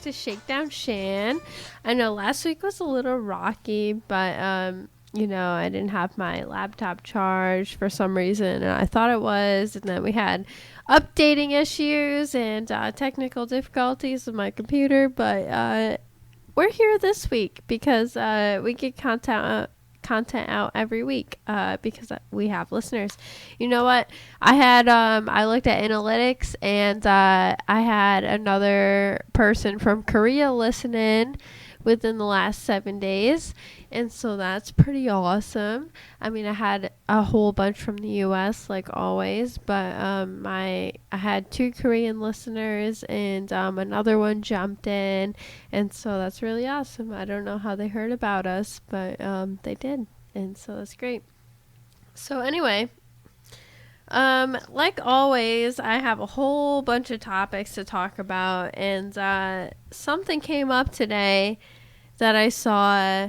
to Shakedown Shan. I know last week was a little rocky, but I didn't have my laptop charged for some reason, and I thought it was, and then we had updating issues and technical difficulties with my computer, but we're here this week because we get content out every week because we have listeners. You know what? I looked at analytics, and I had another person from Korea listen within the last 7 days, and so that's pretty awesome. I mean, I had a whole bunch from the US like always, but I had 2 Korean listeners, and another one jumped in, and so that's really awesome. I don't know how they heard about us, but they did, and so that's great. So anyway, like always, I have a whole bunch of topics to talk about, and something came up today that I saw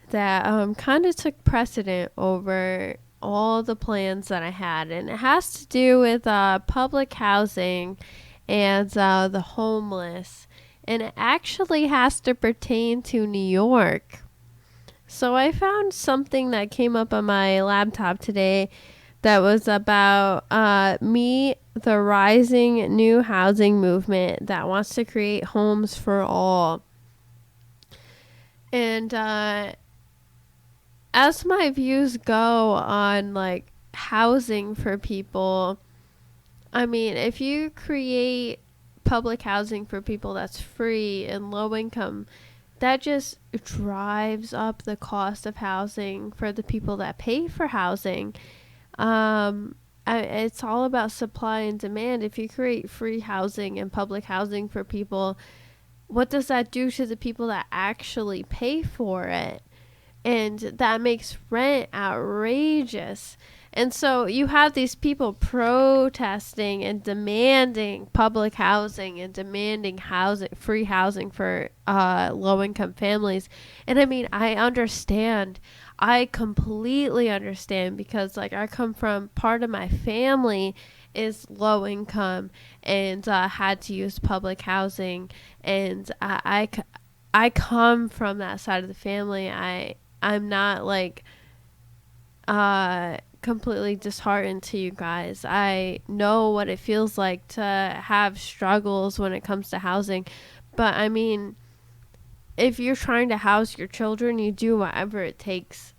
that kind of took precedent over all the plans that I had. And it has to do with public housing and the homeless. And it actually has to pertain to New York. So I found something that came up on my laptop today that was about the rising new housing movement that wants to create homes for all. And as my views go on like housing for people, I mean, if you create public housing for people that's free and low income, that just drives up the cost of housing for the people that pay for housing. It's all about supply and demand. If you create free housing and public housing for people, what does that do to the people that actually pay for it? And that makes rent outrageous. And so you have these people protesting and demanding public housing and demanding free housing for low-income families. And I mean, I understand. I completely understand, because like I come from, part of my family is low income and had to use public housing, and I come from that side of the family. I'm not like completely disheartened to you guys. I know what it feels like to have struggles when it comes to housing, but I mean, if you're trying to house your children, you do whatever it takes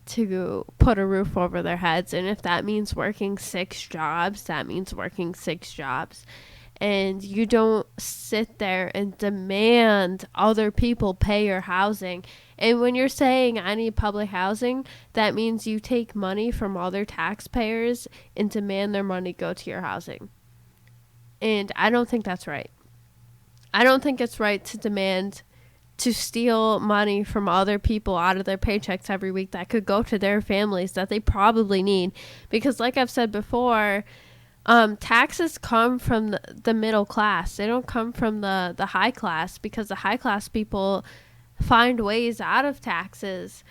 to put a roof over their heads. And if that means working 6 jobs, that means working 6 jobs. And you don't sit there and demand other people pay your housing. And when you're saying I need public housing, that means you take money from other taxpayers and demand their money go to your housing. And I don't think that's right. I don't think it's right to steal money from other people out of their paychecks every week that could go to their families that they probably need. Because like I've said before, taxes come from the middle class. They don't come from the high class, because the high class people find ways out of taxes.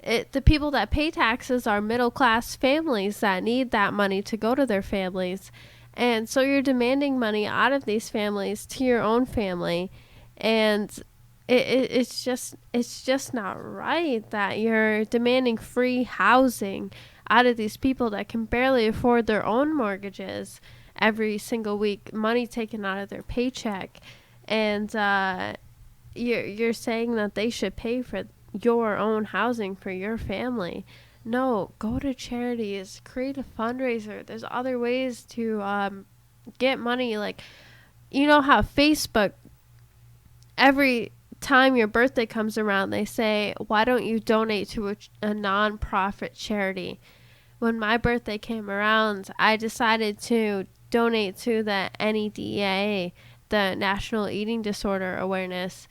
The people that pay taxes are middle class families that need that money to go to their families. And so you're demanding money out of these families to your own family. And it's just not right that you're demanding free housing out of these people that can barely afford their own mortgages every single week, money taken out of their paycheck. And you're saying that they should pay for your own housing for your family. No, go to charities, create a fundraiser. There's other ways to get money. Like, you know how Facebook, every time your birthday comes around, they say, why don't you donate to a non-profit charity? When my birthday came around, I decided to donate to the NEDA, the National Eating Disorder Awareness.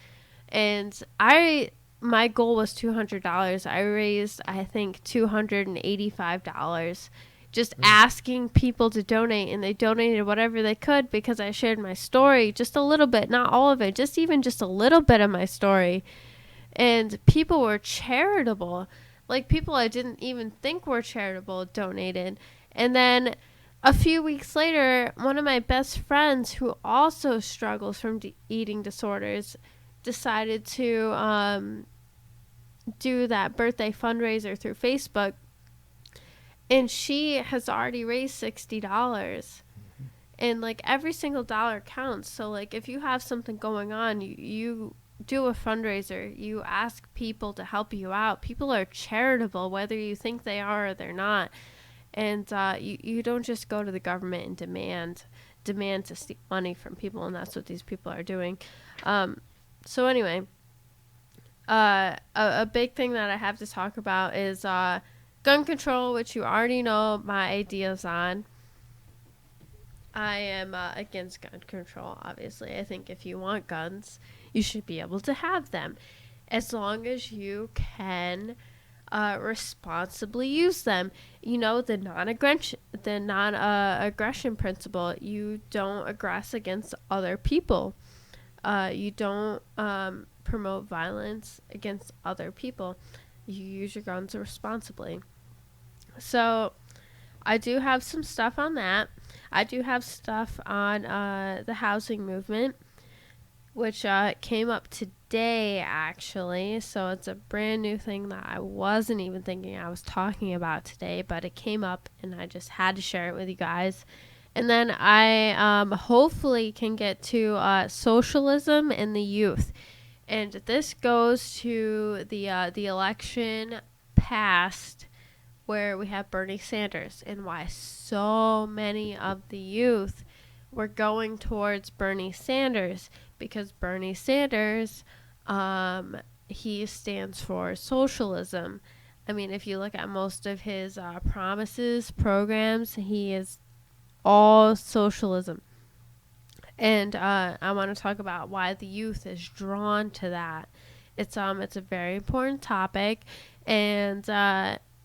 And my goal was $200. I raised, I think, $285. Just asking people to donate, and they donated whatever they could, because I shared my story, just a little bit, not all of it, just a little bit of my story. And people were charitable. Like, people I didn't even think were charitable donated. And then a few weeks later, one of my best friends who also struggles from eating disorders decided to do that birthday fundraiser through Facebook. And she has already raised $60. And, like, every single dollar counts. So, like, if you have something going on, you do a fundraiser. You ask people to help you out. People are charitable, whether you think they are or they're not. And you don't just go to the government and demand to steal money from people, and that's what these people are doing. So anyway, a big thing that I have to talk about is gun control, which you already know my ideas on. I am against gun control, obviously. I think if you want guns, you should be able to have them, as long as you can responsibly use them. You know, the non-aggression principle. You don't aggress against other people. You don't promote violence against other people. You use your guns responsibly. So I do have some stuff on that. I do have stuff on the housing movement, which came up today, actually. So it's a brand new thing that I wasn't even thinking I was talking about today, but it came up and I just had to share it with you guys. And then I hopefully can get to socialism and the youth. And this goes to the election past, where we have Bernie Sanders, and why so many of the youth were going towards Bernie Sanders, because Bernie Sanders, he stands for socialism. I mean, if you look at most of his promises, programs, he is all socialism. And I want to talk about why the youth is drawn to that. It's a very important topic, and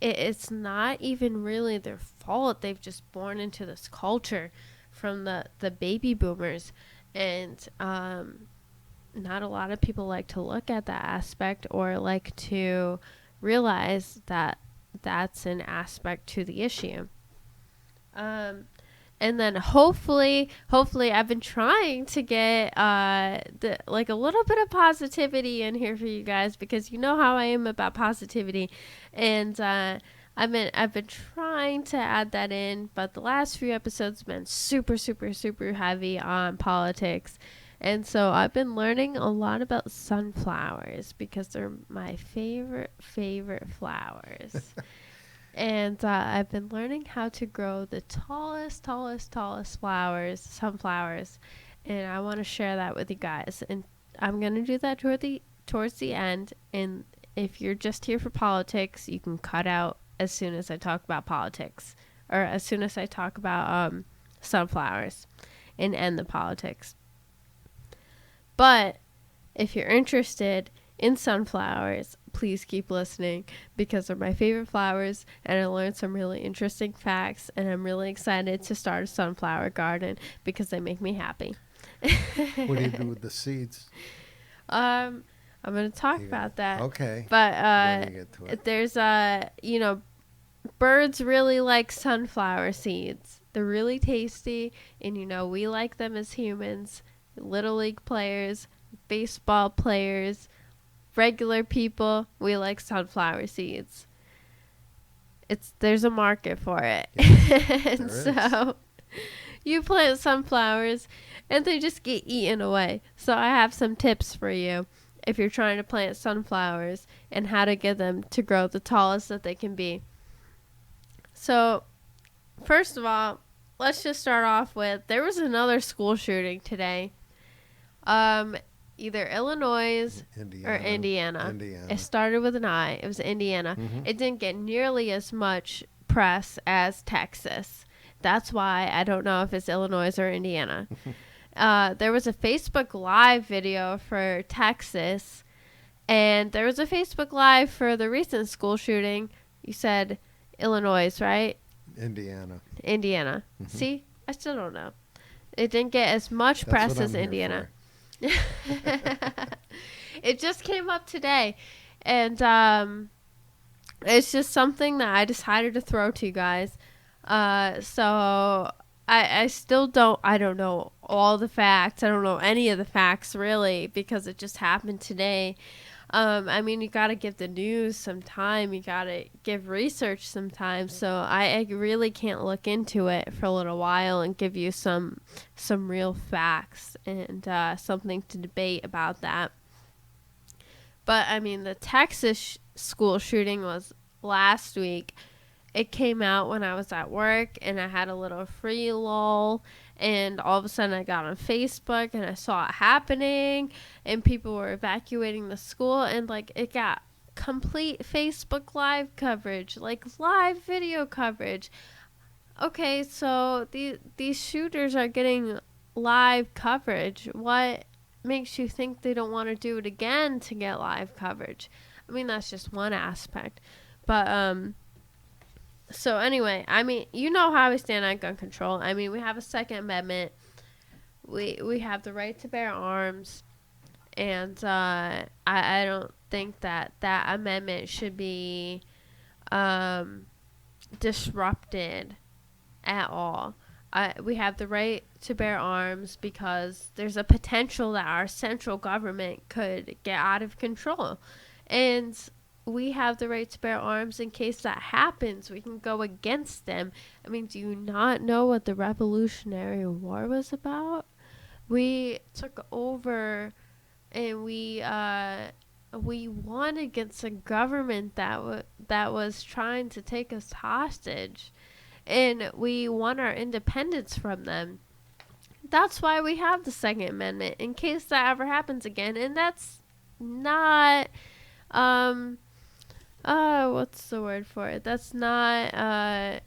it's not even really their fault. They've just born into this culture from the baby boomers, and not a lot of people like to look at that aspect or like to realize that that's an aspect to the issue. And then hopefully I've been trying to get a little bit of positivity in here for you guys, because you know how I am about positivity, and I've been trying to add that in, but the last few episodes have been super heavy on politics. And so I've been learning a lot about sunflowers, because they're my favorite flowers. And I've been learning how to grow the tallest flowers, sunflowers, and I want to share that with you guys. And I'm going to do that towards the end. And if you're just here for politics, you can cut out as soon as I talk about politics, or as soon as I talk about sunflowers, and end the politics. But if you're interested in sunflowers, please keep listening, because they're my favorite flowers, and I learned some really interesting facts, and I'm really excited to start a sunflower garden because they make me happy. What do you do with the seeds? I'm going to talk about that. Okay. But there's birds really like sunflower seeds. They're really tasty, and we like them as humans. Little league players, baseball players, regular people, we like sunflower seeds. There's a market for it. And so you plant sunflowers and they just get eaten away. So I have some tips for you if you're trying to plant sunflowers, and how to get them to grow the tallest that they can be. So first of all, let's just start off with, there was another school shooting today. Either Illinois or Indiana. It started with an I. It was Indiana. Mm-hmm. It didn't get nearly as much press as Texas. That's why I don't know if it's Illinois or Indiana. There was a Facebook Live video for Texas, and there was a Facebook Live for the recent school shooting. You said Illinois, right? Indiana. Mm-hmm. See? I still don't know. It didn't get as much press as Indiana. It just came up today, and it's just something that I decided to throw to you guys. So I still I don't know all the facts. I don't know any of the facts really because it just happened today. I mean, you got to give the news some time. You got to give research some time. So I really can't look into it for a little while and give you some real facts and something to debate about that. But I mean, the Texas school shooting was last week. It came out when I was at work and I had a little free lull, and all of a sudden I got on Facebook and I saw it happening and people were evacuating the school, and like it got complete Facebook live coverage, like live video coverage. Okay, so these shooters are getting live coverage. What makes you think they don't want to do it again to get live coverage? I mean, that's just one aspect. But so anyway, I mean, you know how we stand on gun control. I mean, we have a Second Amendment. We have the right to bear arms, and I don't think that amendment should be disrupted at all. We have the right to bear arms because there's a potential that our central government could get out of control, and we have the right to bear arms in case that happens. We can go against them. I mean, do you not know what the Revolutionary War was about? We took over and we won against a government that was trying to take us hostage, and we won our independence from them. That's why we have the Second Amendment in case that ever happens again, and that's not what's the word for it? That's not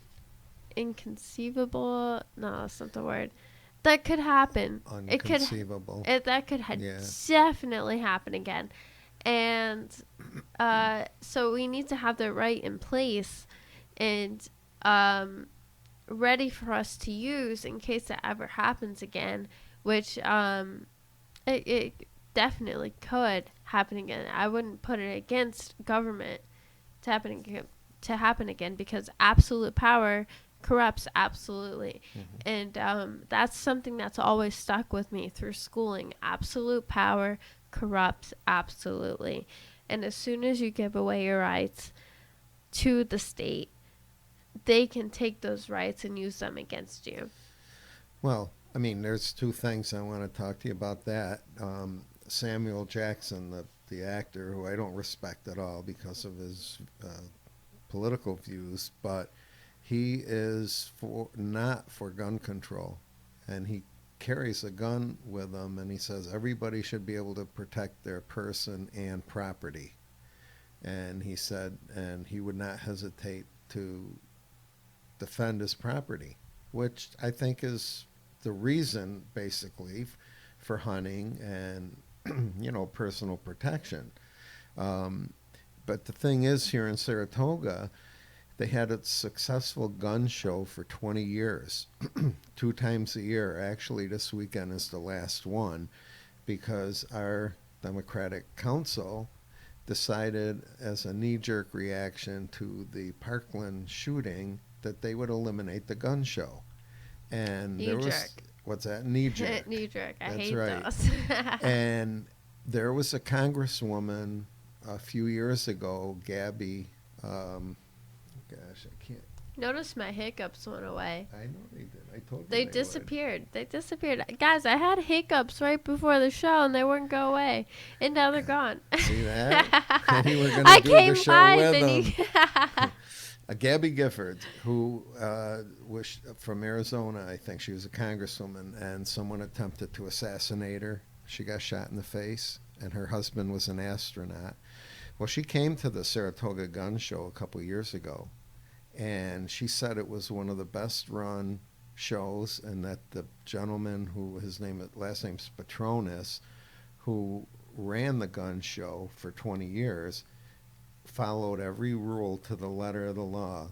inconceivable. No, that's not the word. That could happen. Unconceivable. That could definitely happen again. And so we need to have the right in place and ready for us to use in case it ever happens again, which it definitely could happen again. I wouldn't put it against government to happen again because absolute power corrupts absolutely. Mm-hmm. And that's something that's always stuck with me through schooling. Absolute power corrupts absolutely. And as soon as you give away your rights to the state, they can take those rights and use them against you. Well, I mean, there's two things I want to talk to you about that. Samuel Jackson, the actor, who I don't respect at all because of his political views, but he is not for gun control, and he carries a gun with him, and he says everybody should be able to protect their person and property. And he said, and he would not hesitate to defend his property, which I think is the reason basically for hunting and personal protection. But the thing is, here in Saratoga, they had a successful gun show for 20 years, 2 times a year. Actually, this weekend is the last one because our Democratic Council decided as a knee-jerk reaction to the Parkland shooting that they would eliminate the gun show. And there was, what's that? Knee-jerk. Knee-jerk. I That's hate right. those. And there was a congresswoman a few years ago, Gabby, I can't. Notice my hiccups went away. I know they did. I told you they disappeared. They disappeared. Guys, I had hiccups right before the show and they wouldn't go away. And now they're gone. See that? And you were going to do the show with them. Gabby Gifford, who was from Arizona, I think. She was a congresswoman, and someone attempted to assassinate her. She got shot in the face, and her husband was an astronaut. Well, she came to the Saratoga Gun Show a couple years ago, and she said it was one of the best run shows, and that the gentleman who last name's Petronas, who ran the gun show for 20 years, followed every rule to the letter of the law.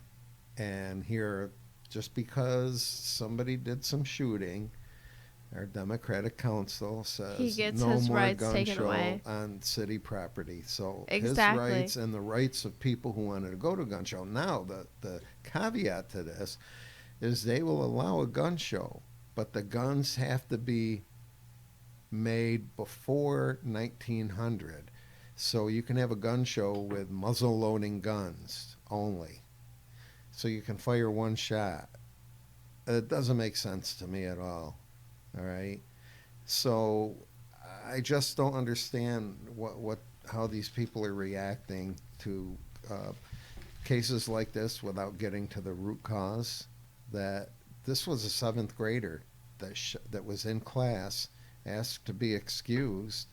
And here, just because somebody did some shooting, our Democratic Council says he gets no his more rights gun taken show away on city property. So exactly. his rights and the rights of people who wanted to go to a gun show. Now, the caveat to this is they will allow a gun show, but the guns have to be made before 1900. So you can have a gun show with muzzle loading guns only. So you can fire one shot. It doesn't make sense to me at all. All right. So I just don't understand what how these people are reacting to uh, cases like this without getting to the root cause. That this was a seventh grader that was in class, asked to be excused,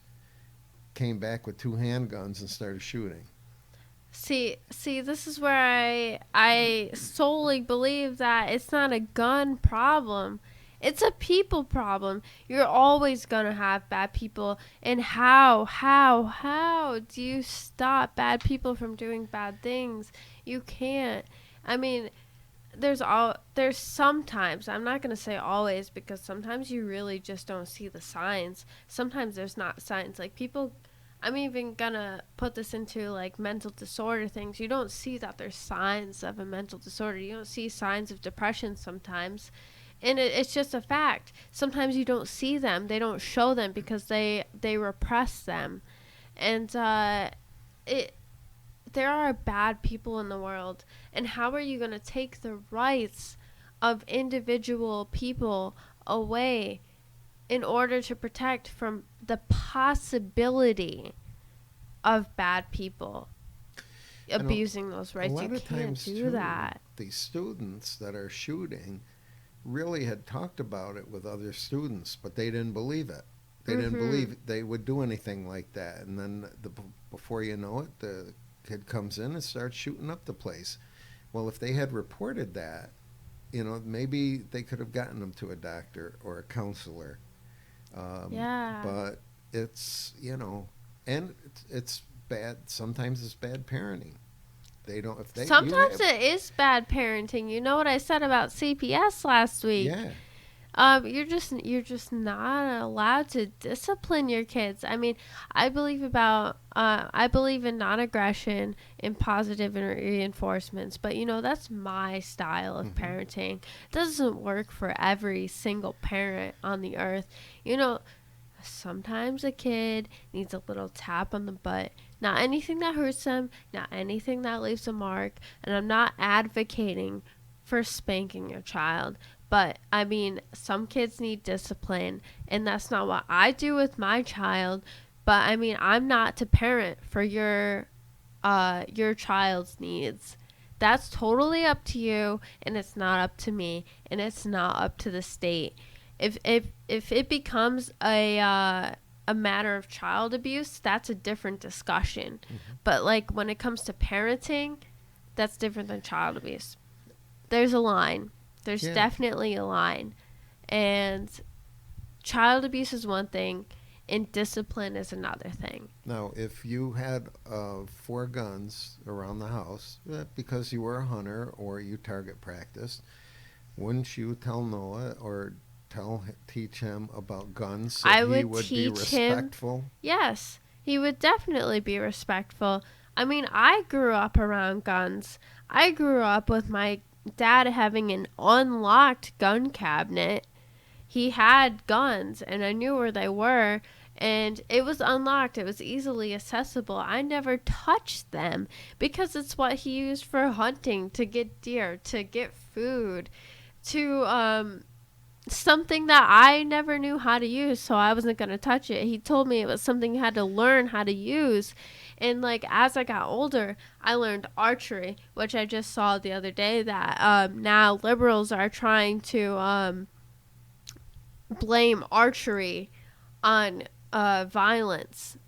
came back with two handguns and started shooting. See, this is where I solely believe that it's not a gun problem. It's a people problem. You're always gonna have bad people, and how do you stop bad people from doing bad things? You can't. I mean, there's sometimes, I'm not going to say always, because sometimes you really just don't see the signs. Sometimes there's not signs, like people, I'm even going to put this into like mental disorder things. You don't see that there's signs of a mental disorder. You don't see signs of depression sometimes, and it's just a fact. Sometimes you don't see them, they don't show them because they repress them. And it there are bad people in the world, and how are you going to take the rights of individual people away in order to protect from the possibility of bad people abusing those rights? You can't do that. The students that are shooting really had talked about it with other students, but they didn't believe it. They didn't believe they would do anything like that, and then before you know it, the kid comes in and starts shooting up the place. Well, if they had reported that, maybe they could have gotten them to a doctor or a counselor. Yeah. But and it's bad. Sometimes it's bad parenting. They don't. If they sometimes it is bad parenting. You know what I said about CPS last week? Yeah. You're just not allowed to discipline your kids. I mean, I believe in non-aggression and positive reinforcements, but that's my style of parenting. It doesn't work for every single parent on the earth. Sometimes a kid needs a little tap on the butt. Not anything that hurts them, not anything that leaves a mark, and I'm not advocating for spanking your child. But, I mean, some kids need discipline, and that's not what I do with my child. But, I mean, I'm not to parent for your child's needs. That's totally up to you, and it's not up to me, and it's not up to the state. If it becomes a matter of child abuse, that's a different discussion. But, like, when it comes to parenting, that's different than child abuse. There's a line. There's definitely a line. And child abuse is one thing, and discipline is another thing. Now, if you had 4 guns around the house because you were a hunter or you target practiced, wouldn't you tell Noah or teach him about guns so he would be respectful? Yes, he would definitely be respectful. I mean, I grew up around guns. I grew up with my dad having an unlocked gun cabinet. He had guns, and I knew where they were, and it was unlocked. It was easily accessible. I never touched them because it's what he used for hunting, to get deer, to get food, to something that I never knew how to use, so I wasn't going to touch it. He told me it was something you had to learn how to use. And, like, as I got older, I learned archery, which I just saw the other day that now liberals are trying to blame archery on violence.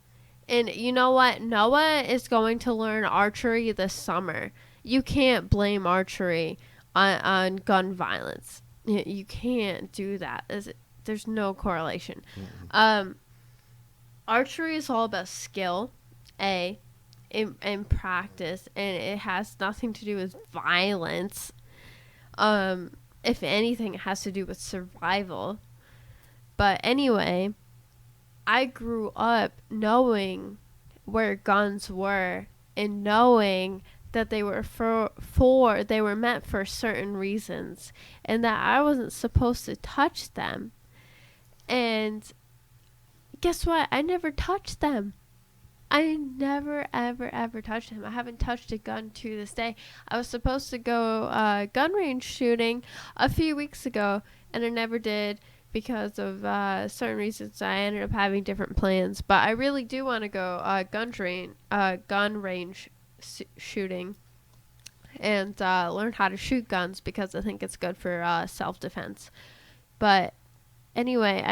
And you know what? Noah is going to learn archery this summer. You can't blame archery on gun violence. You can't do that. There's no correlation. Archery is all about skill, in practice, and it has nothing to do with violence. If anything, it has to do with survival. But anyway, I grew up knowing where guns were and knowing that they were they were meant for certain reasons, and that I wasn't supposed to touch them. And guess what? I never touched them. I never, ever, ever touched him. I haven't touched a gun to this day. I was supposed to go gun range shooting a few weeks ago, and I never did because of certain reasons. I ended up having different plans. But I really do want to go gun range shooting and learn how to shoot guns because I think it's good for self-defense. But anyway,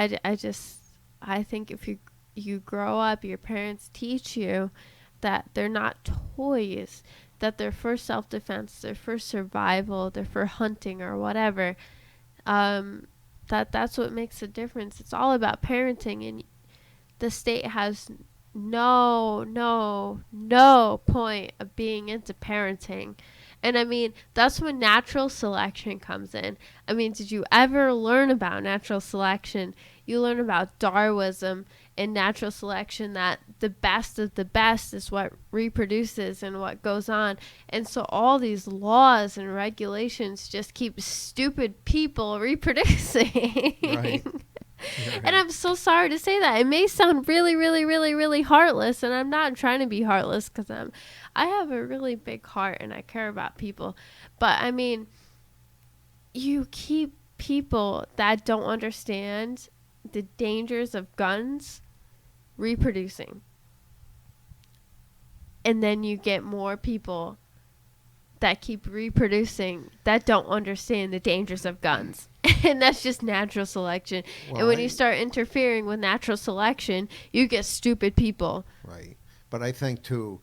I think if you grow up, your parents teach you that they're not toys, that they're for self-defense, they're for survival, they're for hunting or whatever. That's what makes a difference. It's all about parenting, and the state has no point of being into parenting. And I mean, that's when natural selection comes in. I mean, did you ever learn about natural selection? You learn about Darwinism and natural selection, that the best of the best is what reproduces and what goes on. And so all these laws and regulations just keep stupid people reproducing. Right. And I'm so sorry to say that. It may sound really, really, really, really heartless, and I'm not trying to be heartless because I have a really big heart and I care about people. But I mean, you keep people that don't understand the dangers of guns reproducing. And then you get more people that keep reproducing that don't understand the dangers of guns. And that's just natural selection. Well, and when you start interfering with natural selection, you get stupid people. Right. But I think, too,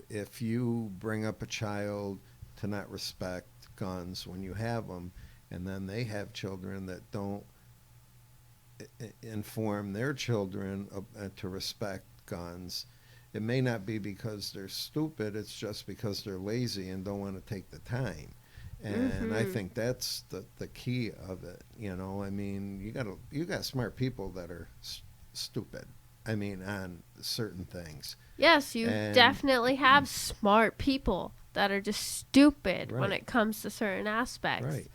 if you bring up a child to not respect guns when you have them, and then they have children that don't inform their children to respect guns, it may not be because they're stupid, it's just because they're lazy and don't want to take the time. And I think that's the key of it. You know, I mean, you got smart people that are stupid. I mean, on certain things. Yes, you definitely have smart people that are just stupid when it comes to certain aspects. Right.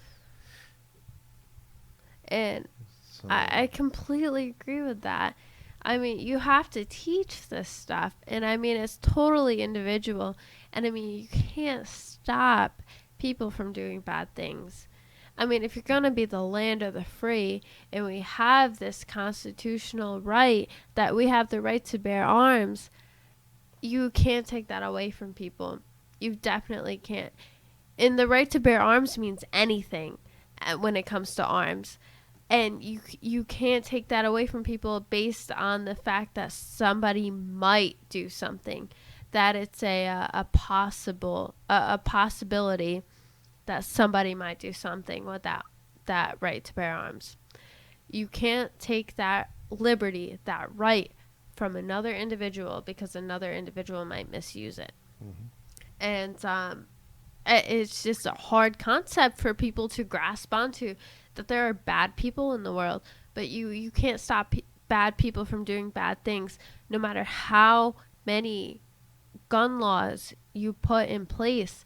And so I completely agree with that. I mean, you have to teach this stuff. And I mean, it's totally individual. And I mean, you can't stop people from doing bad things. I mean, if you're going to be the land of the free, and we have this constitutional right that we have the right to bear arms, you can't take that away from people. You definitely can't. And the right to bear arms means anything when it comes to arms. And you can't take that away from people based on the fact that somebody might do something, that it's a possibility that somebody might do something with that right to bear arms. You can't take that liberty, that right, from another individual because another individual might misuse it. Mm-hmm. And it's just a hard concept for people to grasp onto, that there are bad people in the world, but you can't stop bad people from doing bad things, no matter how many gun laws you put in place.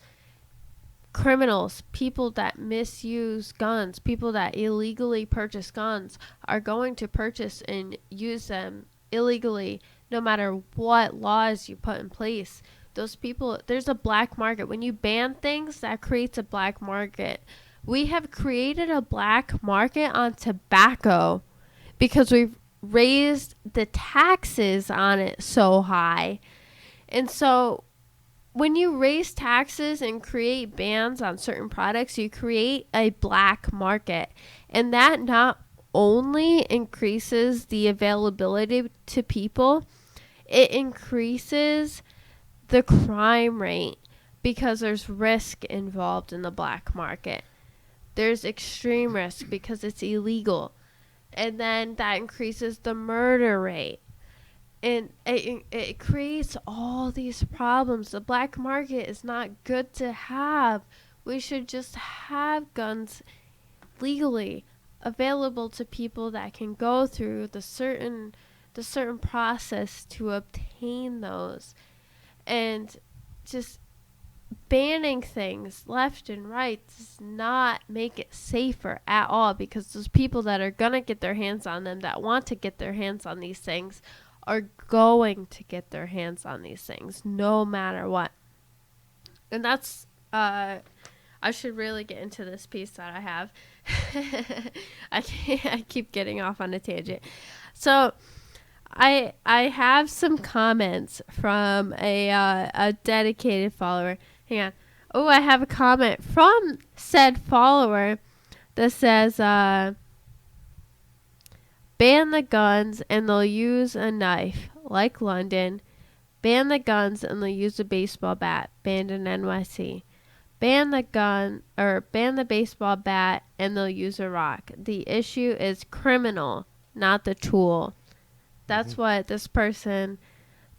Criminals, people that misuse guns, people that illegally purchase guns are going to purchase and use them illegally, no matter what laws you put in place. Those people, there's a black market. When you ban things, that creates a black market. We have created a black market on tobacco because we've raised the taxes on it so high. And so when you raise taxes and create bans on certain products, you create a black market. And that not only increases the availability to people, it increases the crime rate because there's risk involved in the black market. There's extreme risk because it's illegal. And then that increases the murder rate. And it creates all these problems. The black market is not good to have. We should just have guns legally available to people that can go through the certain process to obtain those. And just banning things left and right does not make it safer at all, because those people that are going to get their hands on them, that want to get their hands on these things, are going to get their hands on these things no matter what. And that's, I should really get into this piece that I have. I keep getting off on a tangent. So I have some comments from a dedicated follower. Hang on. Oh, I have a comment from said follower that says, ban the guns and they'll use a knife, like London. Ban the guns and they'll use a baseball bat, banned in NYC. Ban the baseball bat and they'll use a rock. The issue is criminal, not the tool. That's what this person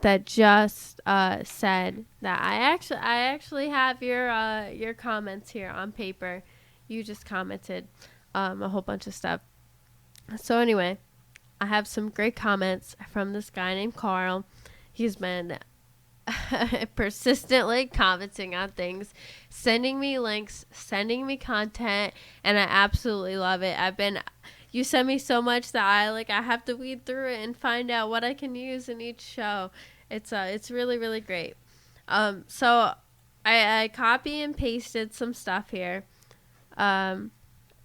that just said. That I actually have your comments here on paper. You just commented a whole bunch of stuff. So anyway, I have some great comments from this guy named Carl. He's been persistently commenting on things, sending me links, sending me content, and I absolutely love it. You send me so much that I have to weed through it and find out what I can use in each show. It's really, really great. So I copy and pasted some stuff here.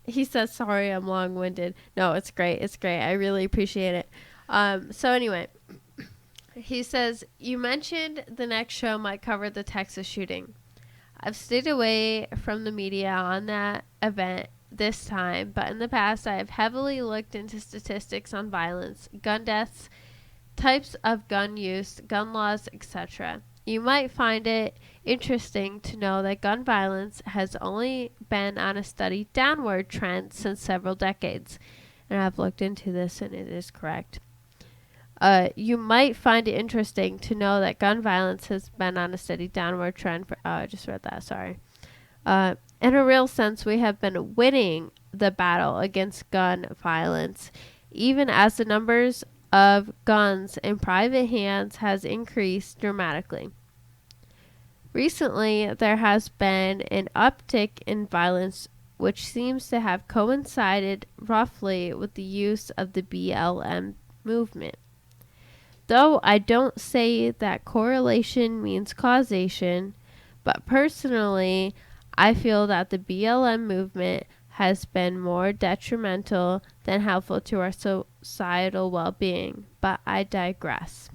He says, sorry, I'm long-winded. No, it's great. It's great. I really appreciate it. So anyway, he says, you mentioned the next show might cover the Texas shooting. I've stayed away from the media on that event this time, but in the past I have heavily looked into statistics on violence, gun deaths, types of gun use, gun laws, etc. You might find it interesting to know that gun violence has only been on a steady downward trend since several decades. And I've looked into this and it is correct. You might find it interesting to know that gun violence has been on a steady downward trend for, I just read that, sorry. In a real sense, we have been winning the battle against gun violence, even as the numbers of guns in private hands has increased dramatically. Recently, there has been an uptick in violence, which seems to have coincided roughly with the use of the BLM movement. Though I don't say that correlation means causation, but personally, I feel that the BLM movement has been more detrimental than helpful to our societal well-being, but I digress.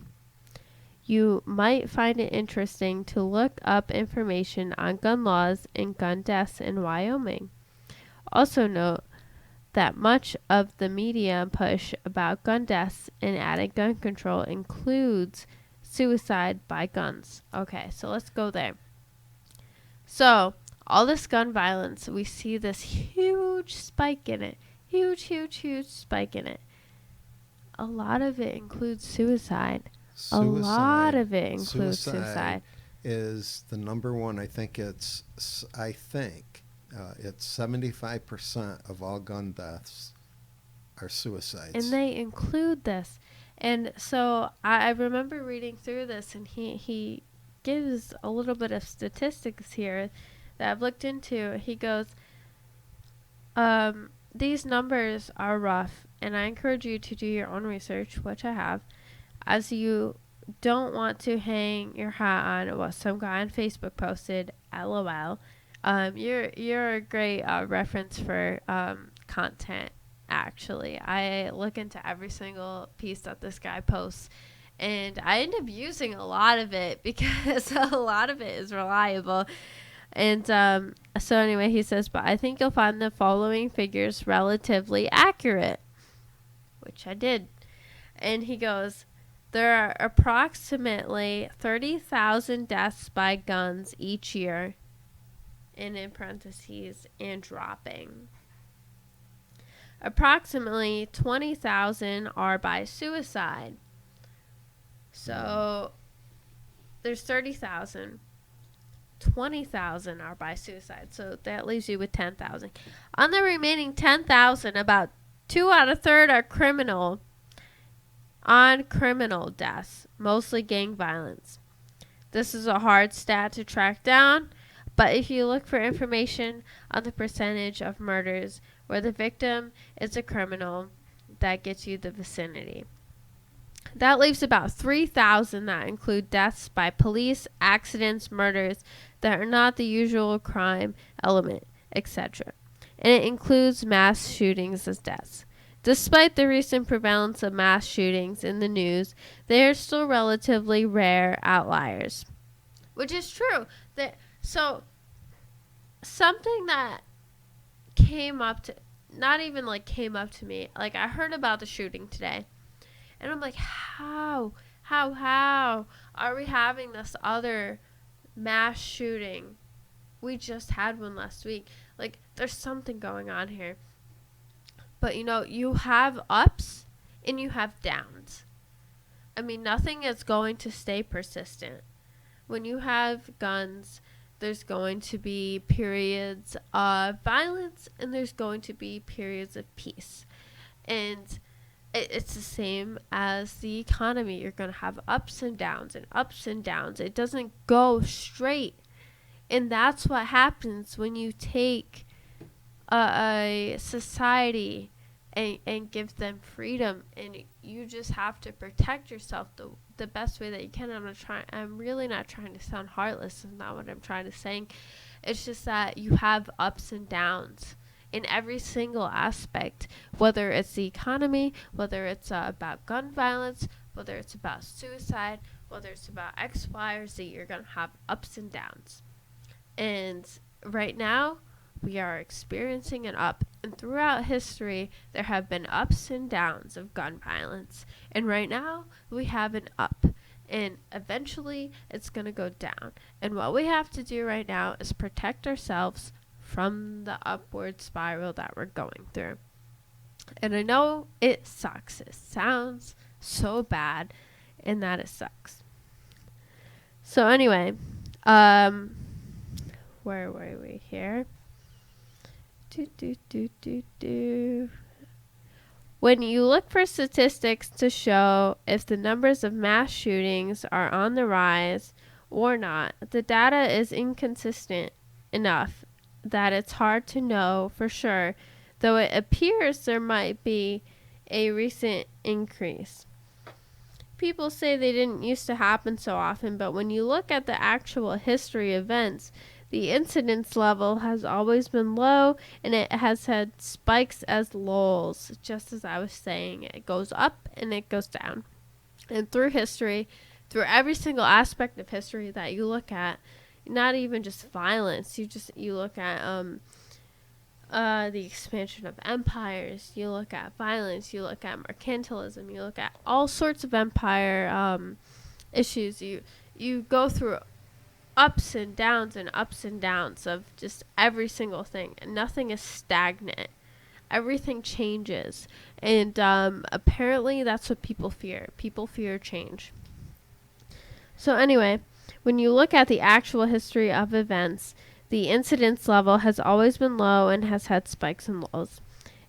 You might find it interesting to look up information on gun laws and gun deaths in Wyoming. Also note that much of the media push about gun deaths and added gun control includes suicide by guns. Okay, so let's go there. So, all this gun violence, we see this huge spike in it. Huge spike in it. A lot of it includes suicide. A lot of it includes suicide. Is the number one. I think it's 75% of all gun deaths are suicides. And they include this. And so I remember reading through this, and he gives a little bit of statistics here that I've looked into. He goes, these numbers are rough, and I encourage you to do your own research, which I have, as you don't want to hang your hat on what some guy on Facebook posted, LOL. You're a great reference for content, actually. I look into every single piece that this guy posts, and I end up using a lot of it because a lot of it is reliable. And so anyway, he says, but I think you'll find the following figures relatively accurate, which I did. And he goes, there are approximately 30,000 deaths by guns each year, and in parentheses, and dropping. Approximately 20,000 are by suicide. So there's 30,000. 20,000 are by suicide. So that leaves you with 10,000. On the remaining 10,000, about 2 out of 3 are criminal deaths, mostly gang violence. This is a hard stat to track down, But if you look for information on the percentage of murders where the victim is a criminal, that gets you the vicinity. That leaves about 3,000 that include deaths by police, accidents, murders that are not the usual crime element, etc. And it includes mass shootings as deaths. Despite the recent prevalence of mass shootings in the news, they are still relatively rare outliers. Which is true. So, something that came up to, not even like came up to me, like I heard about the shooting today. And I'm like, how are we having this other mass shooting? We just had one last week. Like, there's something going on here. But, you have ups and you have downs. I mean, nothing is going to stay persistent. When you have guns, there's going to be periods of violence and there's going to be periods of peace. And it's the same as the economy. You're going to have ups and downs and ups and downs. It doesn't go straight. And that's what happens when you take a society and give them freedom. And you just have to protect yourself the best way that you can. I'm really not trying to sound heartless. That's not what I'm trying to say. It's just that you have ups and downs in every single aspect, whether it's the economy, whether it's about gun violence, whether it's about suicide, whether it's about X, Y, or Z, you're going to have ups and downs. And right now, we are experiencing an up. And throughout history, there have been ups and downs of gun violence. And right now, we have an up. And eventually, it's going to go down. And what we have to do right now is protect ourselves from the upward spiral that we're going through. And I know it sucks. It sounds so bad, and that it sucks. So anyway, where were we here? When you look for statistics to show if the numbers of mass shootings are on the rise or not, the data is inconsistent enough that it's hard to know for sure, though it appears there might be a recent increase. People say they didn't used to happen so often, but when you look at the actual history events, the incidence level has always been low, and it has had spikes as lulls, just as I was saying. It goes up and it goes down. And through history, through every single aspect of history that you look at, not even just violence, you look at the expansion of empires, you look at violence, you look at mercantilism, you look at all sorts of empire issues. You go through ups and downs of just every single thing, and nothing is stagnant. Everything changes, and apparently that's what people fear. People fear change. So anyway, when you look at the actual history of events, the incidence level has always been low and has had spikes and lows.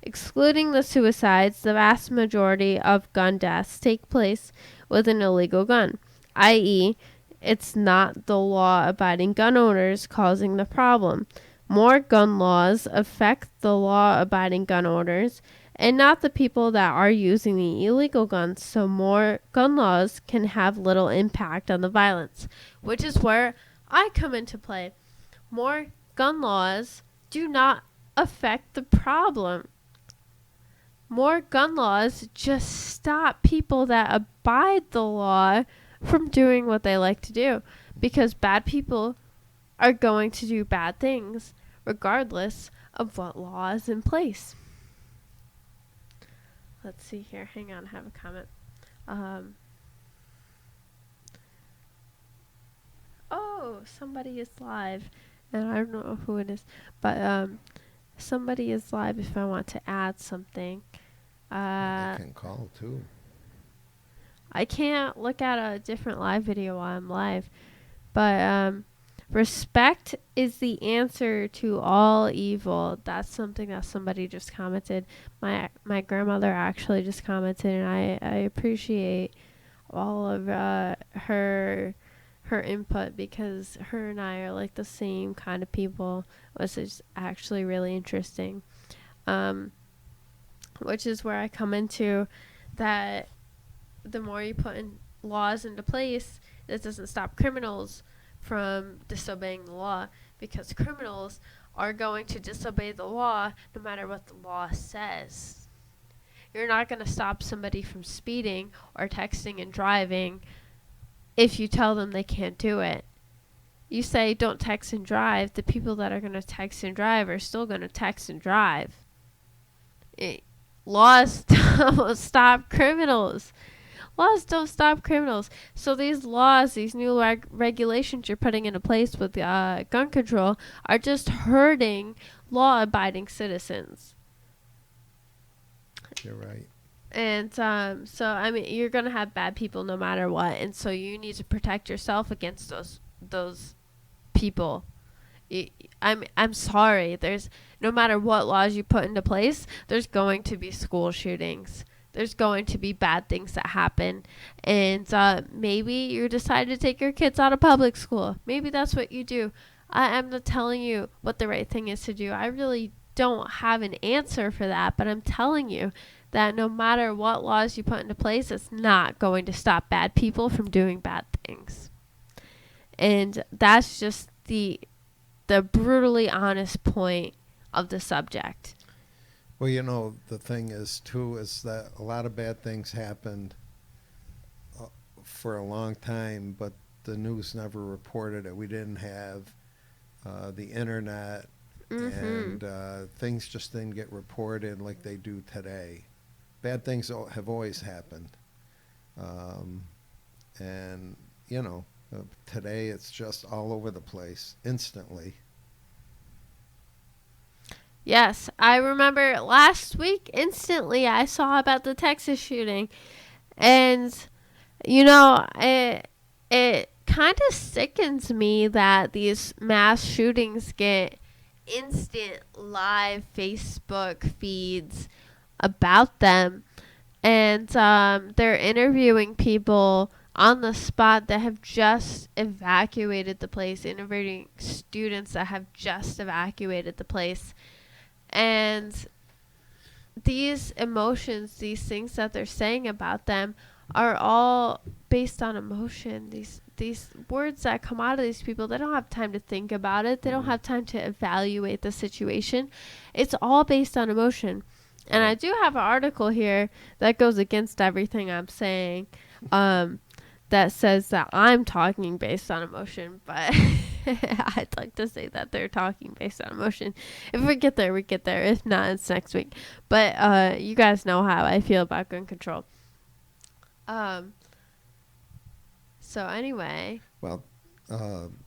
Excluding the suicides, the vast majority of gun deaths take place with an illegal gun, i.e., it's not the law-abiding gun owners causing the problem. More gun laws affect the law-abiding gun owners and not the people that are using the illegal guns, so more gun laws can have little impact on the violence, which is where I come into play. More gun laws do not affect the problem. More gun laws just stop people that abide the law from doing what they like to do, because bad people are going to do bad things regardless of what law is in place. Let's see here. Hang on, I have a comment. Oh, somebody is live, and I don't know who it is, but somebody is live if I want to add something. You can call too. I can't look at a different live video while I'm live, but respect is the answer to all evil. That's something that somebody just commented. My grandmother actually just commented, and I appreciate all of her her input because her and I are like the same kind of people, which is actually really interesting. Which is where I come into that the more you put in laws into place, this doesn't stop criminals from disobeying the law, because criminals are going to disobey the law no matter what the law says. You're not going to stop somebody from speeding or texting and driving if you tell them they can't do it. You say don't text and drive, the people that are going to text and drive are still going to text and drive. Laws don't stop criminals. Laws don't stop criminals. So these laws, these new regulations you're putting into place with gun control are just hurting law-abiding citizens. You're right. And so, I mean, you're going to have bad people no matter what. And so you need to protect yourself against those people. I'm sorry. There's no matter what laws you put into place, there's going to be school shootings. There's going to be bad things that happen. And maybe you decide to take your kids out of public school. Maybe that's what you do. I'm not telling you what the right thing is to do. I really don't have an answer for that. But I'm telling you that no matter what laws you put into place, it's not going to stop bad people from doing bad things. And that's just the brutally honest point of the subject. Well, you know, the thing is, too, is that a lot of bad things happened for a long time, but the news never reported it. We didn't have the internet, and things just didn't get reported like they do today. Bad things have always happened. And, you know, today it's just all over the place, instantly. Yes, I remember last week, instantly, I saw about the Texas shooting. And, you know, it kind of sickens me that these mass shootings get instant live Facebook feeds about them. And they're interviewing people on the spot that have just evacuated the place, interviewing students that have just evacuated the place. And these emotions, these things that they're saying about them are all based on emotion. These words that come out of these people, they don't have time to think about it. They don't have time to evaluate the situation. It's all based on emotion. And I do have an article here that goes against everything I'm saying, that says that I'm talking based on emotion, but I'd like to say that they're talking based on emotion. If we get there, we get there. If not, it's next week. But you guys know how I feel about gun control. So anyway. Well,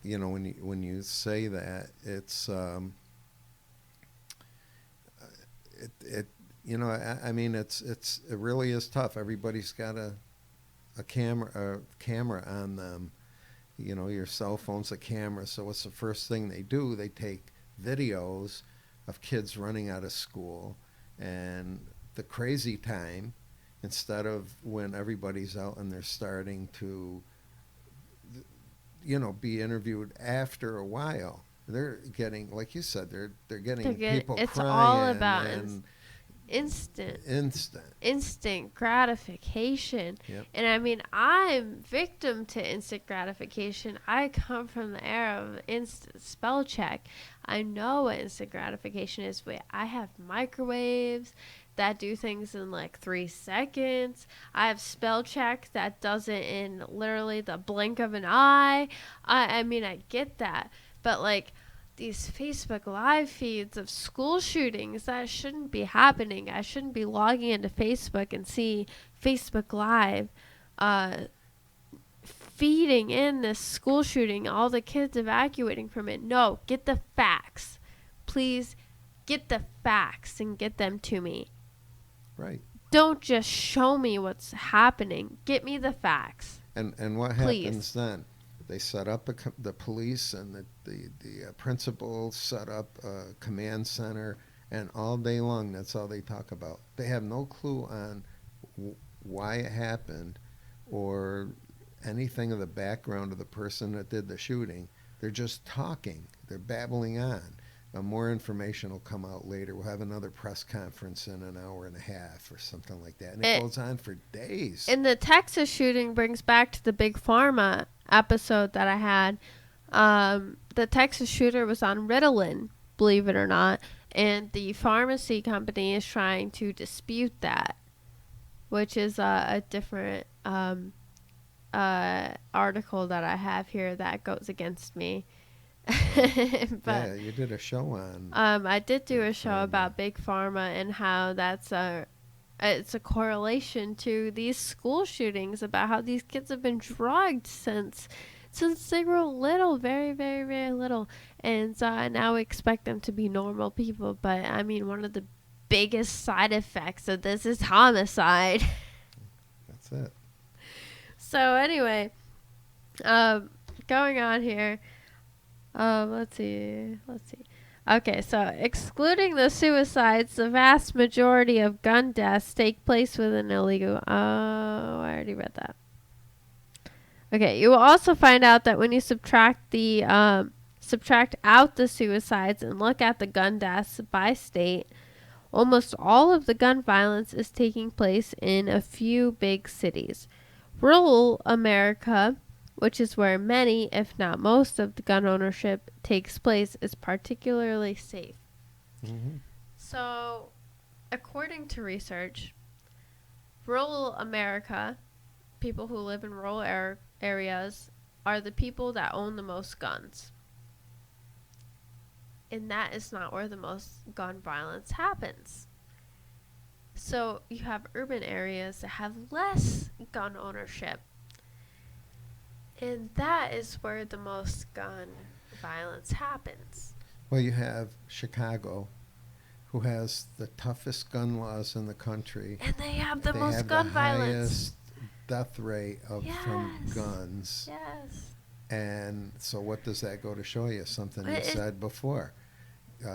you know, when you say that, it's you know, I mean, it really is tough. Everybody's got a camera on them. You know, your cell phone's a camera. So what's the first thing they do? They take videos of kids running out of school, and the crazy time, instead of when everybody's out and they're starting to, you know, be interviewed after a while. They're getting, like you said, they're getting people it's crying. All about and instant gratification. Yep. And I mean, I'm victim to instant gratification. I come from the era of instant spell check. I know what instant gratification is. I have microwaves that do things in like 3 seconds. I have spell check that does it in literally the blink of an eye. I mean, I get that. But like, these Facebook live feeds of school shootings, that shouldn't be happening. I shouldn't be logging into Facebook and see Facebook Live feeding in this school shooting, all the kids evacuating from it. No, get the facts. Please get the facts and get them to me. Right. Don't just show me what's happening. Get me the facts. And what happens then? They set up the police, and the principal set up a command center, and all day long that's all they talk about. They have no clue on why it happened, or anything of the background of the person that did the shooting. They're just talking. They're babbling on. More information will come out later. We'll have another press conference in an hour and a half or something like that. And it goes on for days. And the Texas shooting brings back to the Big Pharma episode that I had. The Texas shooter was on Ritalin, believe it or not. And the pharmacy company is trying to dispute that, which is a different article that I have here that goes against me. But, yeah, you did a show on. I did do a show about Big Pharma and how it's a correlation to these school shootings, about how these kids have been drugged since they were little, very, very, very little, and now we expect them to be normal people. But I mean, one of the biggest side effects of this is homicide. That's it. So anyway, going on here. Let's see. Okay, so excluding the suicides, the vast majority of gun deaths take place with an illegal. Oh, I already read that. Okay, you will also find out that when you subtract out the suicides and look at the gun deaths by state, almost all of the gun violence is taking place in a few big cities. Rural America, which is where many, if not most, of the gun ownership takes place, is particularly safe. Mm-hmm. So, according to research, rural America, people who live in rural areas, are the people that own the most guns. And that is not where the most gun violence happens. So, you have urban areas that have less gun ownership. And that is where the most gun violence happens. Well, you have Chicago, who has the toughest gun laws in the country. And they have the most gun violence. Highest death rate from guns. Yes. And so what does that go to show you? Something you said before.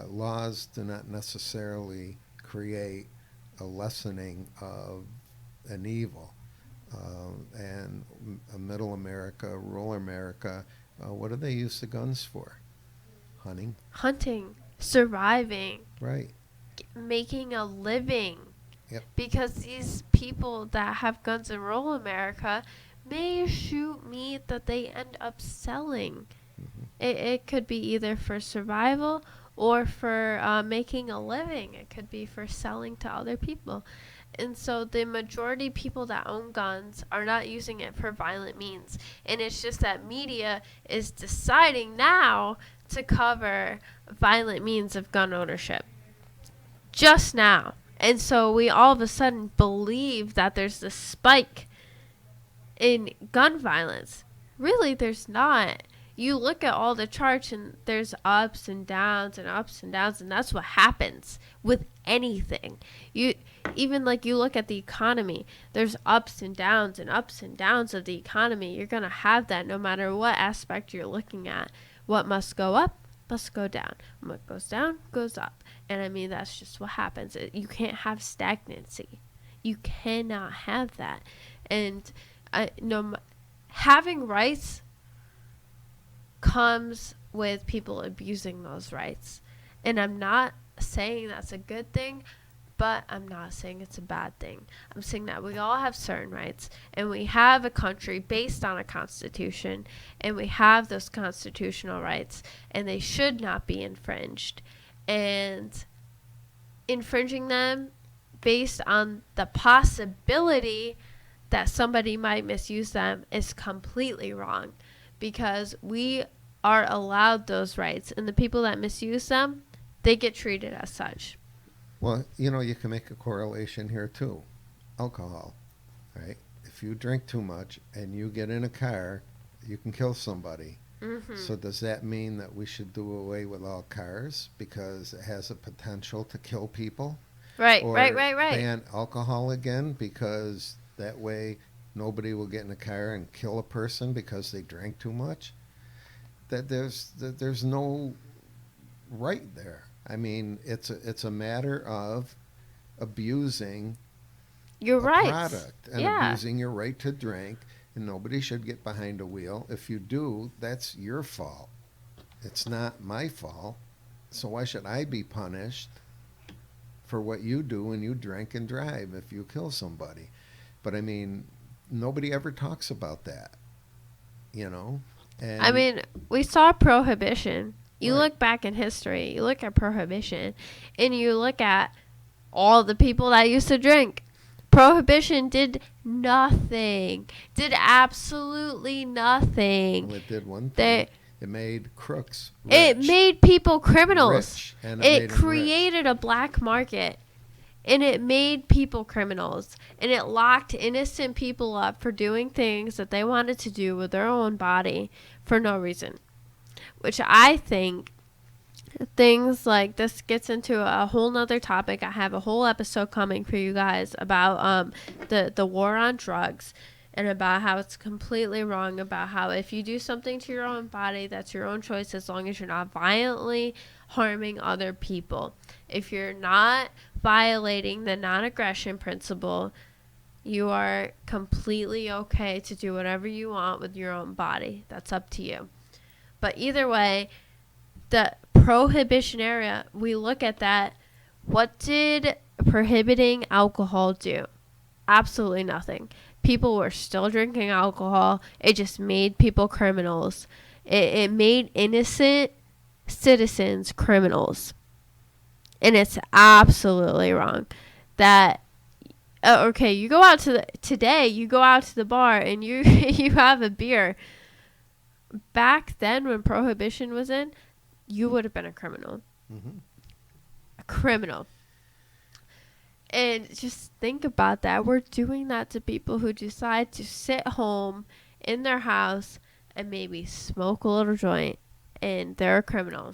Laws do not necessarily create a lessening of an evil. And middle America, rural America, what do they use the guns for? Hunting, surviving, right, making a living. Yep. Because these people that have guns in rural America may shoot meat that they end up selling. Mm-hmm. It could be either for survival or for making a living. It could be for selling to other people. And so the majority of people that own guns are not using it for violent means. And it's just that media is deciding now to cover violent means of gun ownership. Just now. And so we all of a sudden believe that there's this spike in gun violence. Really, there's not. You look at all the charts and there's ups and downs and ups and downs, and that's what happens with anything. Even like you look at the economy, there's ups and downs of the economy. You're going to have that no matter what aspect you're looking at. What must go up must go down. What goes down goes up. And I mean, that's just what happens. You can't have stagnancy. You cannot have that. And having rights comes with people abusing those rights. And I'm not saying that's a good thing, but I'm not saying it's a bad thing. I'm saying that we all have certain rights, and we have a country based on a constitution, and we have those constitutional rights, and they should not be infringed. And infringing them based on the possibility that somebody might misuse them is completely wrong, because we are allowed those rights, and the people that misuse them, they get treated as such. Well, you can make a correlation here too. Alcohol, right? If you drink too much and you get in a car, you can kill somebody. Mm-hmm. So does that mean that we should do away with all cars because it has a potential to kill people? Right, or right. Ban alcohol again because that way nobody will get in a car and kill a person because they drank too much? That there's no right there. I mean, it's a matter of abusing your rights, product and abusing your right to drink and nobody should get behind a wheel. If you do, that's your fault. It's not my fault. So why should I be punished for what you do when you drink and drive if you kill somebody? But I mean, nobody ever talks about that, you know? And I mean, we saw prohibition. You Right. look back in history, you look at prohibition, and you look at all the people that used to drink. Prohibition did nothing. Did absolutely nothing. well, it did one thing. They It made crooks rich. it made people criminals. Rich, and it It made 'em rich. created a black market. And it made people criminals. And it locked innocent people up for doing things that they wanted to do with their own body for no reason. Which I think things like this gets into a whole nother topic. I have a whole episode coming for you guys about the war on drugs, and about how it's completely wrong, about how if you do something to your own body, that's your own choice as long as you're not violently harming other people. If you're not violating the non-aggression principle, you are completely okay to do whatever you want with your own body. That's up to you. But either way, the prohibition era, we look at that. What did prohibiting alcohol do? Absolutely nothing. People were still drinking alcohol. It just made people criminals. It made innocent citizens criminals. And it's absolutely wrong that okay, you go out today, you go out to the bar and you you have a beer. Back then when prohibition was in, you would have been a criminal. Mm-hmm. A criminal. And just think about that. We're doing that to people who decide to sit home in their house and maybe smoke a little joint, and they're a criminal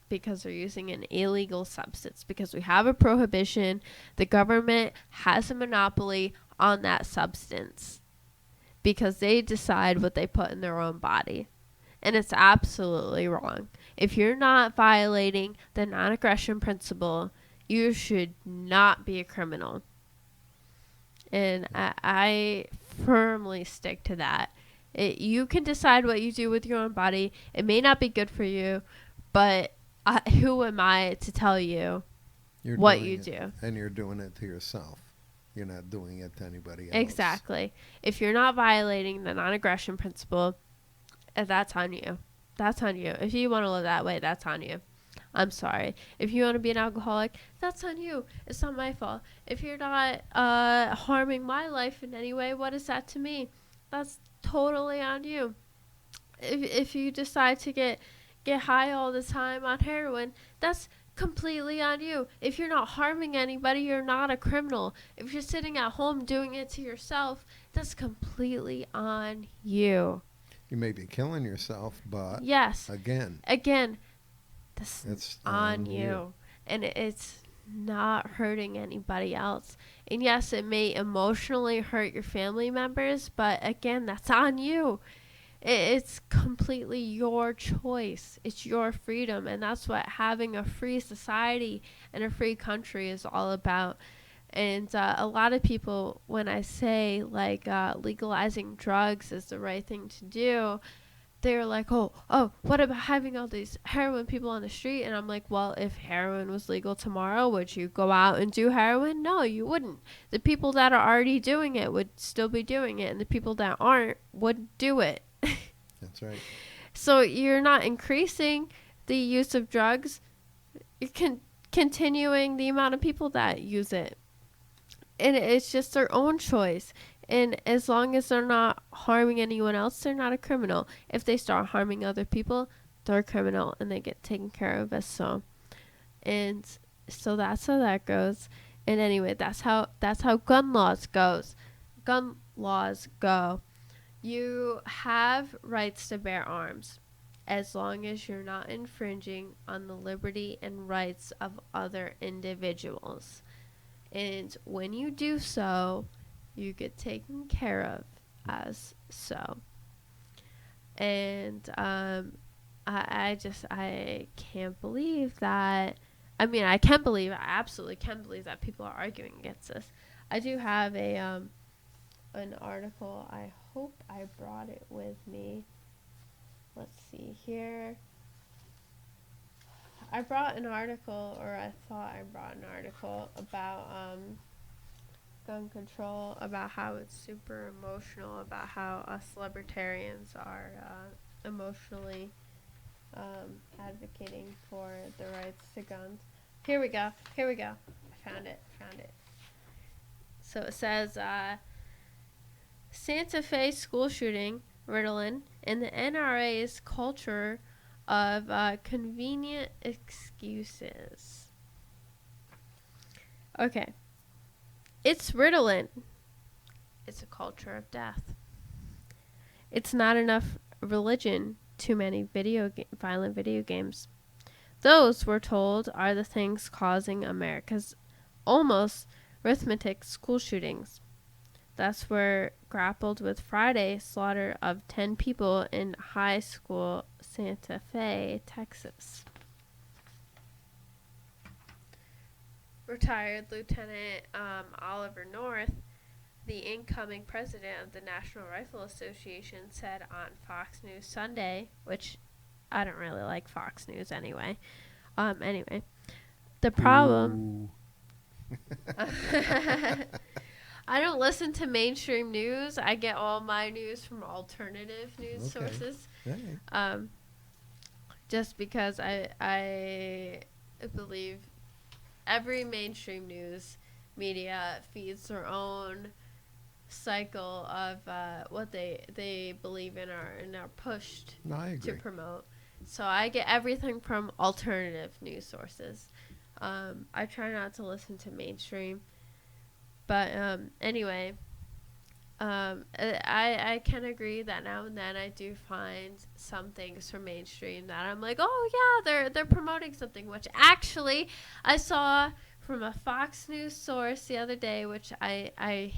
because they're using an illegal substance. Because we have a prohibition, the government has a monopoly on that substance because they decide what they put in their own body. And it's absolutely wrong. If you're not violating the non-aggression principle, you should not be a criminal. And I firmly stick to that. You can decide what you do with your own body. It may not be good for you, but who am I to tell you You're what doing you it, do? and you're doing it to yourself. You're not doing it to anybody else. Exactly. If you're not violating the non-aggression principle, that's on you. That's on you. If you want to live that way, that's on you. I'm sorry. If you want to be an alcoholic, that's on you. It's not my fault. If you're not harming my life in any way, what is that to me? That's totally on you. If you decide to get high all the time on heroin, that's completely on you. If you're not harming anybody, you're not a criminal. If you're sitting at home doing it to yourself, that's completely on you. You may be killing yourself, but Yes. again, This it's on you. And it's not hurting anybody else. And yes, it may emotionally hurt your family members, but again, that's on you. It's completely your choice. It's your freedom. And that's what having a free society and a free country is all about. And a lot of people, when I say like legalizing drugs is the right thing to do, they're like, oh, what about having all these heroin people on the street? And I'm like, well, if heroin was legal tomorrow, would you go out and do heroin? No, you wouldn't. The people that are already doing it would still be doing it, and the people that aren't would do it. That's right. So you're not increasing the use of drugs. You're continuing the amount of people that use it. And it's just their own choice. And as long as they're not harming anyone else, they're not a criminal. If they start harming other people, they're a criminal and they get taken care of as so. And so that's how that goes. And anyway, that's how gun laws goes. Gun laws go. You have rights to bear arms as long as you're not infringing on the liberty and rights of other individuals. And when you do so, you get taken care of as so. And I can't believe that. I mean, I absolutely can believe that people are arguing against this. I do have an article. I hope I brought it with me. Let's see here. I brought an article, or I thought I brought an article about gun control, about how it's super emotional, about how us libertarians are emotionally advocating for the rights to guns. Here we go. I found it. So it says Santa Fe school shooting, Ritalin, and the NRA's culture of convenient excuses. Okay. It's Ritalin. It's a culture of death. It's not enough religion, too many violent video games. Those, we're told, are the things causing America's almost arithmetic school shootings. Thus, we're grappled with Friday's slaughter of 10 people in high school Santa Fe, Texas. Retired Lieutenant Oliver North, the incoming president of the National Rifle Association, said on Fox News Sunday, which I don't really like Fox News anyway. Anyway, the problem... I don't listen to mainstream news. I get all my news from alternative news sources. Right. Just because I believe every mainstream news media feeds their own cycle of what they believe in and are pushed to promote. So I get everything from alternative news sources. I try not to listen to mainstream. But anyway, I can agree that now and then I do find some things from mainstream that I'm like, oh yeah, they're promoting something, which actually I saw from a Fox News source the other day, which I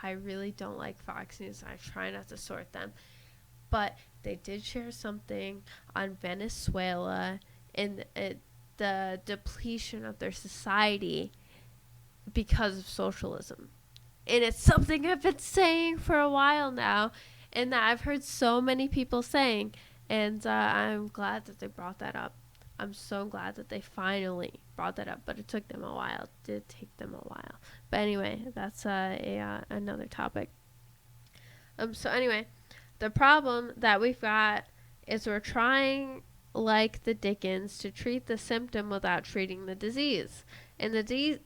really don't like Fox News. I try not to sort them, but they did share something on Venezuela and the depletion of their society because of socialism. And it's something I've been saying for a while now, and that I've heard so many people saying, and I'm glad that they brought that up. I'm so glad that they finally brought that up, but it took them a while. It did take them a while. But anyway, that's another topic. So anyway, the problem that we've got is we're trying, like the Dickens, to treat the symptom without treating the disease. And the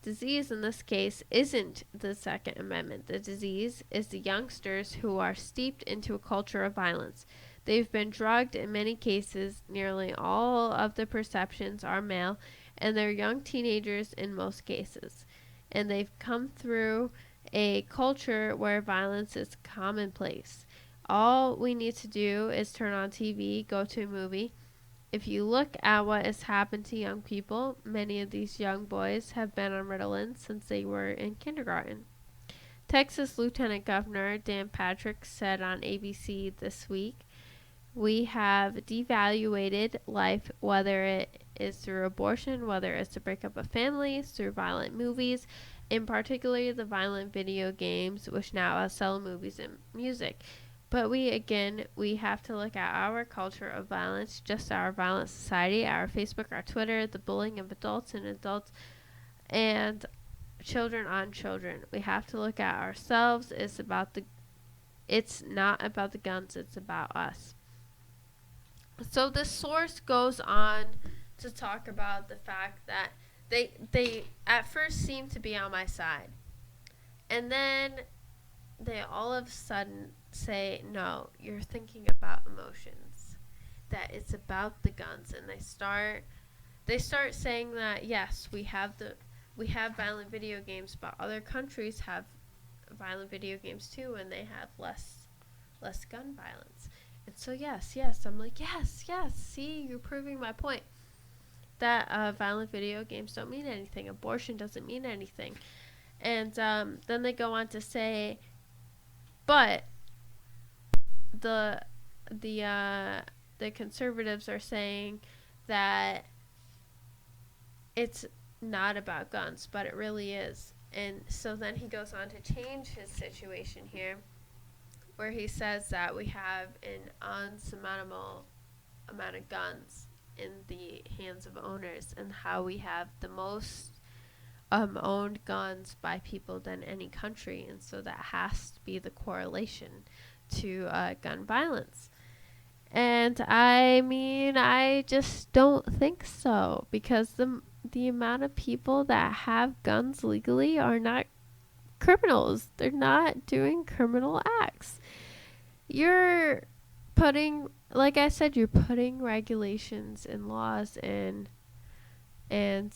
disease in this case isn't the Second Amendment. The disease is the youngsters who are steeped into a culture of violence. They've been drugged in many cases. Nearly all of the perceptions are male, and they're young teenagers in most cases. And they've come through a culture where violence is commonplace. All we need to do is turn on TV, go to a movie. If you look at what has happened to young people, many of these young boys have been on Ritalin since they were in kindergarten. Texas Lieutenant Governor Dan Patrick said on ABC this week, "We have devaluated life, whether it is through abortion, whether it's to break up a family, through violent movies, in particular the violent video games, which now outsell movies and music. But we have to look at our culture of violence, just our violent society, our Facebook, our Twitter, the bullying of adults and children on children. We have to look at ourselves. It's not about the guns, it's about us." So this source goes on to talk about the fact that they at first seem to be on my side. And then they all of a sudden say, no, you're thinking about emotions, that it's about the guns, and they start saying that yes, we have violent video games, but other countries have violent video games too, and they have less gun violence. And so yes, I'm like, yes, see, you're proving my point that violent video games don't mean anything, abortion doesn't mean anything. And then they go on to say, but the conservatives are saying that it's not about guns, but it really is. And so then he goes on to change his situation here where he says that we have an unsurmountable amount of guns in the hands of owners, and how we have the most owned guns by people than any country, and so that has to be the correlation to gun violence. And I mean, I just don't think so, because the amount of people that have guns legally are not criminals. They're not doing criminal acts. You're putting, like I said, you're putting regulations and laws in, and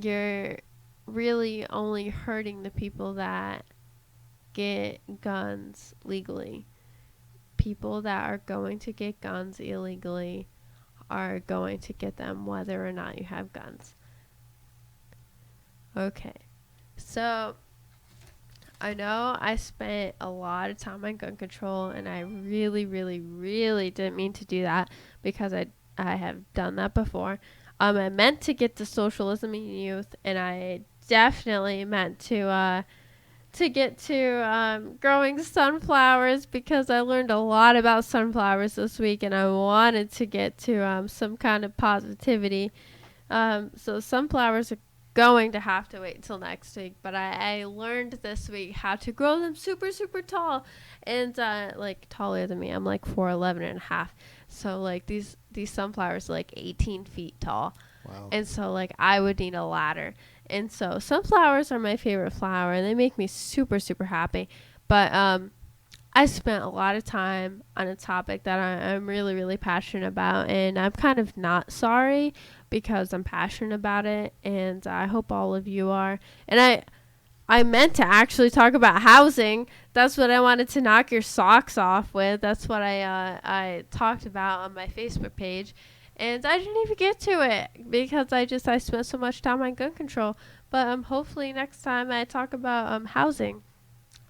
you're really only hurting the people that get guns legally. People that are going to get guns illegally are going to get them whether or not you have guns. Okay. So, I know I spent a lot of time on gun control, and I really, really, really didn't mean to do that, because I have done that before. I meant to get to socialism in youth, and I definitely meant to get to growing sunflowers, because I learned a lot about sunflowers this week, and I wanted to get to some kind of positivity. So sunflowers are going to have to wait until next week, but I learned this week how to grow them super, super tall, and like taller than me. I'm like 4'11" and a half. So like these sunflowers are like 18 feet tall. Wow. And so like I would need a ladder. And so sunflowers are my favorite flower, and they make me super, super happy. But I spent a lot of time on a topic that I'm really, really passionate about, and I'm kind of not sorry, because I'm passionate about it, and I hope all of you are. And I meant to actually talk about housing. That's what I wanted to knock your socks off with. That's what I talked about on my Facebook page. And I didn't even get to it, because I spent so much time on gun control. But hopefully next time I talk about housing,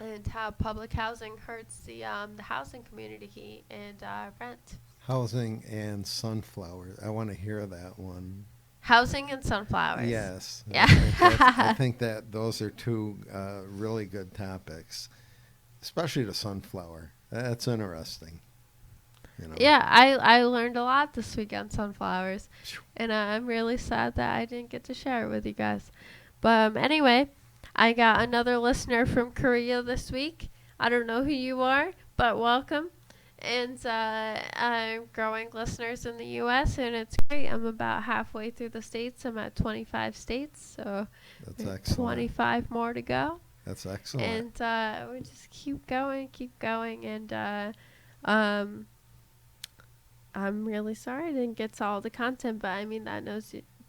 and how public housing hurts the housing community and rent. Housing and sunflowers. I want to hear that one. Housing and sunflowers. Yes. Yeah. I think that those are two really good topics, especially the sunflower. That's interesting. You know. Yeah, I learned a lot this week on sunflowers, and I'm really sad that I didn't get to share it with you guys. But anyway, I got another listener from Korea this week. I don't know who you are, but welcome. And I'm growing listeners in the U.S., and it's great. I'm about halfway through the states. I'm at 25 states, so that's excellent. 25 more to go. That's excellent. And we just keep going, and I'm really sorry I didn't get to all the content, but I mean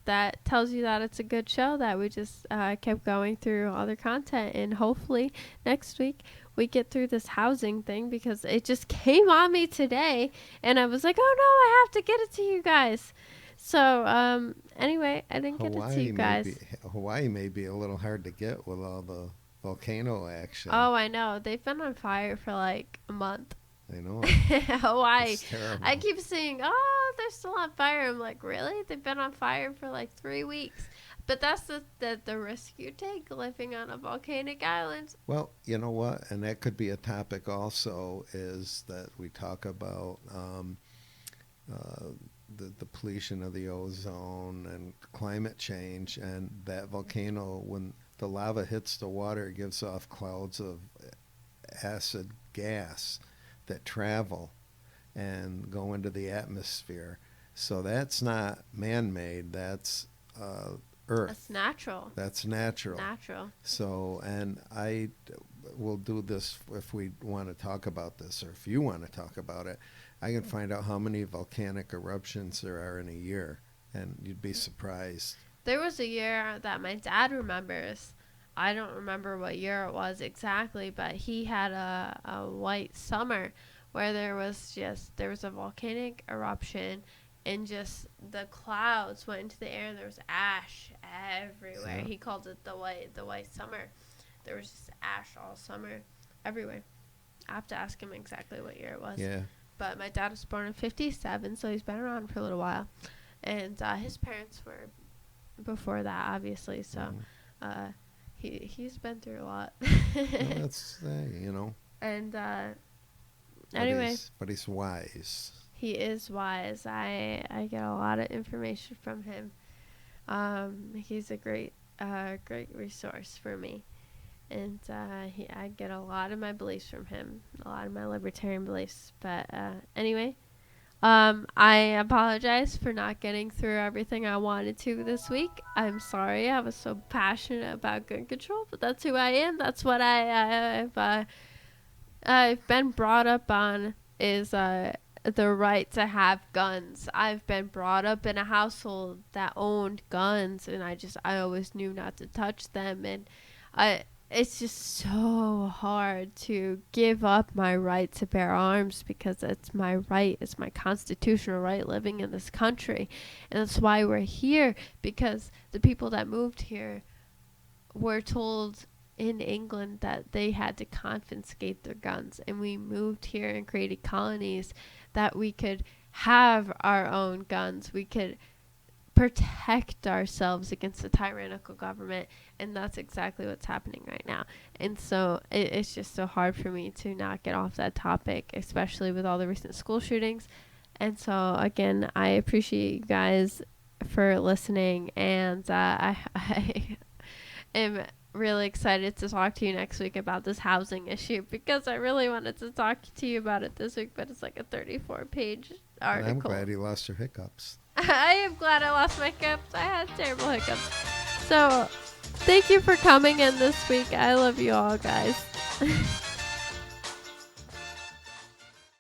that tells you that it's a good show, that we just kept going through all the content, and hopefully next week we get through this housing thing, because it just came on me today, and I was like, oh no, I have to get it to you guys. So anyway, I didn't get it to you guys. Hawaii may be a little hard to get with all the volcano action. Oh, I know. They've been on fire for like a month. I know. Hawaii. It's terrible. I keep seeing, oh, they're still on fire. I'm like, really? They've been on fire for like 3 weeks. But that's the risk you take living on a volcanic island. Well, you know what? And that could be a topic also, is that we talk about the depletion of the ozone and climate change. And that volcano, when the lava hits the water, it gives off clouds of acid gas that travel and go into the atmosphere. So that's not man-made. That's Earth. That's natural. That's natural. Natural. So, and I will do this if we want to talk about this, or if you want to talk about it. I can find out how many volcanic eruptions there are in a year, and you'd be surprised. There was a year that my dad remembers. I don't remember what year it was exactly, but he had a white summer where there was a volcanic eruption, and just the clouds went into the air, and there was ash everywhere. Yeah. He called it the white summer. There was just ash all summer everywhere. I have to ask him exactly what year it was. Yeah. But my dad was born in 1957, so he's been around for a little while. And his parents were before that, obviously, so he's been through a lot. Well, that's, you know, And But anyway, he's wise. he is wise. I get a lot of information from him. He's a great resource for me. And I get a lot of my beliefs from him, a lot of my libertarian beliefs. But anyway, I apologize for not getting through everything I wanted to this week. I'm sorry. I was so passionate about gun control, but that's who I am. That's what I've been brought up on is the right to have guns. I've been brought up in a household that owned guns, and I always knew not to touch them. And it's just so hard to give up my right to bear arms because it's my right. It's my constitutional right living in this country. And that's why we're here, because the people that moved here were told in England that they had to confiscate their guns. And we moved here and created colonies that we could have our own guns. We could protect ourselves against the tyrannical government, and that's exactly what's happening right now. And so it's just so hard for me to not get off that topic, especially with all the recent school shootings. And so again, I appreciate you guys for listening, and I am really excited to talk to you next week about this housing issue, because I really wanted to talk to you about it this week, but it's like a 34-page article. And I'm glad you lost your hiccups. I am glad I lost my hiccups. I had terrible hiccups. So, thank you for coming in this week. I love you all, guys.